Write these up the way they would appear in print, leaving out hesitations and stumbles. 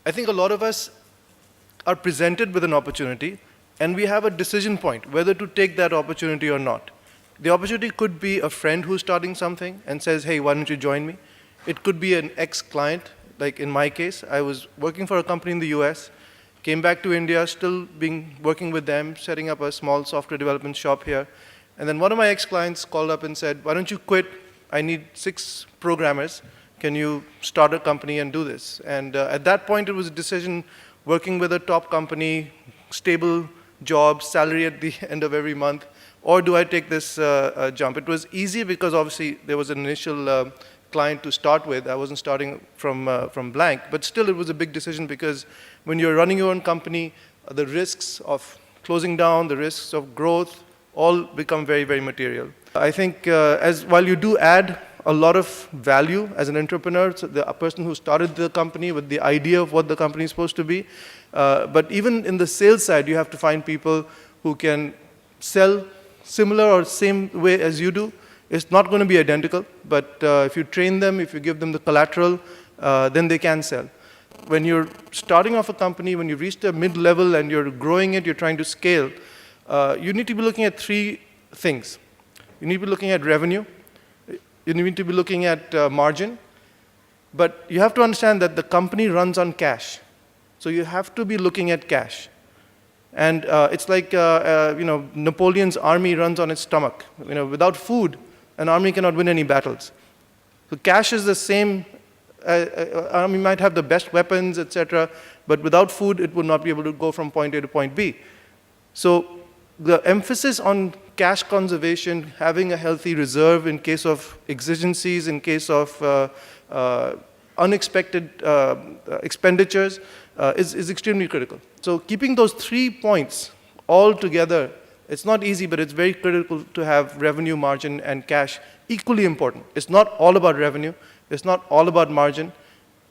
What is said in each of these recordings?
I think a lot of us are presented with an opportunity, and we have a decision point, whether to take that opportunity or not. The opportunity could be a friend who's starting something and says, hey, why don't you join me? It could be an ex-client, like in my case. I was working for a company in the US, came back to India, still working with them, setting up a small software development shop here. And then one of my ex-clients called up and said, why don't you quit? I need 6 programmers. Can you start a company and do this? And at that point, it was a decision working with a top company, stable job, salary at the end of every month, or do I take this jump? It was easy because obviously there was an initial client to start with. I wasn't starting from blank, but still it was a big decision because when you're running your own company, the risks of closing down, the risks of growth, all become very, very material. I think while you do add a lot of value as an entrepreneur, so a person who started the company with the idea of what the company is supposed to be, but even in the sales side, you have to find people who can sell similar or same way as you do. It's not going to be identical, but if you train them, if you give them the collateral, then they can sell. When you're starting off a company, when you've reached a mid-level and you're growing it, you're trying to scale, you need to be looking at 3 things. You need to be looking at revenue, you need to be looking at margin, but you have to understand that the company runs on cash. So you have to be looking at cash. And it's like Napoleon's army runs on its stomach. Without food, an army cannot win any battles. So cash is the same. Army might have the best weapons, etc., but without food, it would not be able to go from point A to point B. So the emphasis on cash conservation, having a healthy reserve in case of exigencies, in case of unexpected expenditures, is extremely critical. So keeping those 3 points all together, it's not easy, but it's very critical to have revenue, margin, and cash equally important. It's not all about revenue. It's not all about margin.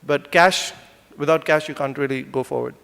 But cash, without cash, you can't really go forward.